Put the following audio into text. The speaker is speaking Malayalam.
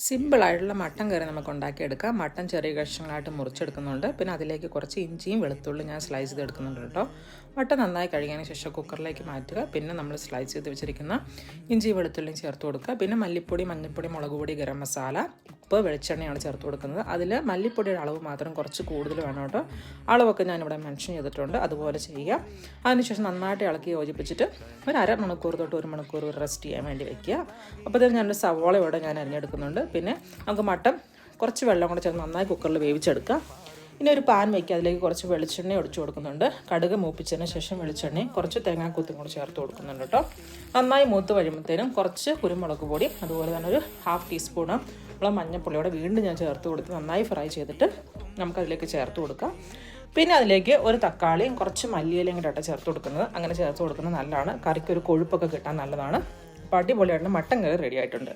സിമ്പിളായിട്ടുള്ള മട്ടൻ കറി നമുക്ക് ഉണ്ടാക്കിയെടുക്കാം. മട്ടൻ ചെറിയ കഷ്ണങ്ങളായിട്ട് മുറിച്ചെടുക്കുന്നുണ്ട്. പിന്നെ അതിലേക്ക് കുറച്ച് ഇഞ്ചിയും വെളുത്തുള്ളിയും ഞാൻ സ്ലൈസ് ചെയ്തെടുക്കുന്നുണ്ട് കേട്ടോ. മട്ടൻ നന്നായി കഴുകിയതിന് ശേഷം കുക്കറിലേക്ക് മാറ്റുക. പിന്നെ നമ്മൾ സ്ലൈസ് ചെയ്ത് വെച്ചിരിക്കുന്ന ഇഞ്ചി വെളുത്തുള്ളിയും ചേർത്ത് കൊടുക്കുക. പിന്നെ മല്ലിപ്പൊടി, മഞ്ഞൾപ്പൊടി, മുളക് പൊടി, ഗരം മസാല, ഉപ്പ്, വെളിച്ചെണ്ണയാണ് ചേർത്ത് കൊടുക്കുന്നത്. അതിൽ മല്ലിപ്പൊടിയുടെ അളവ് മാത്രം കുറച്ച് കൂടുതൽ വേണം കേട്ടോ. അളവൊക്കെ ഞാനിവിടെ മെൻഷൻ ചെയ്തിട്ടുണ്ട്. അതുപോലെ ചെയ്യുക. അതിനുശേഷം നന്നായിട്ട് ഇളക്കി യോജിപ്പിച്ചിട്ട് ഒരു അരമണിക്കൂർ തൊട്ട് 1 മണിക്കൂർ റെസ്റ്റ് ചെയ്യാൻ വേണ്ടി വയ്ക്കുക. അപ്പോൾ ഇതിൽ ഞാനൊരു സവോള ഇവിടെ ഞാൻ അരിഞ്ഞെടുക്കുന്നുണ്ട്. പിന്നെ നമുക്ക് മട്ടൻ കുറച്ച് വെള്ളം കൂടെ ചേർത്ത് നന്നായി കുക്കറിൽ വേവിച്ചെടുക്കുക. ഇനി ഒരു പാൻ വയ്ക്കുക. അതിലേക്ക് കുറച്ച് വെളിച്ചെണ്ണ ഒഴിച്ചു കൊടുക്കുന്നുണ്ട്. കടുക് മൂപ്പിച്ചതിന് ശേഷം വെളിച്ചെണ്ണയും കുറച്ച് തേങ്ങാക്കൊത്തും കൂടെ ചേർത്ത് കൊടുക്കുന്നുണ്ട് കേട്ടോ. നന്നായി മൂത്ത് കഴിയുമ്പോഴത്തേനും കുറച്ച് കുരുമുളക് പൊടി, അതുപോലെ തന്നെ ഒരു 1/2 ടീസ്പൂണ് മഞ്ഞൾപ്പൊടിയോടെ വീണ്ടും ഞാൻ ചേർത്ത് കൊടുത്ത് നന്നായി ഫ്രൈ ചെയ്തിട്ട് നമുക്കതിലേക്ക് ചേർത്ത് കൊടുക്കാം. പിന്നെ അതിലേക്ക് ഒരു തക്കാളിയും കുറച്ച് മല്ലിയിലയും കൂടെ ചേർത്ത് കൊടുക്കുന്നത്. അങ്ങനെ ചേർത്ത് കൊടുക്കുന്നത് നല്ലതാണ്. കറിക്കൊരു കൊഴുപ്പൊക്കെ കിട്ടാൻ നല്ലതാണ്. അപ്പോൾ അടിപൊളിയായിട്ട് മട്ടൻ കറി റെഡി ആയിട്ടുണ്ട്.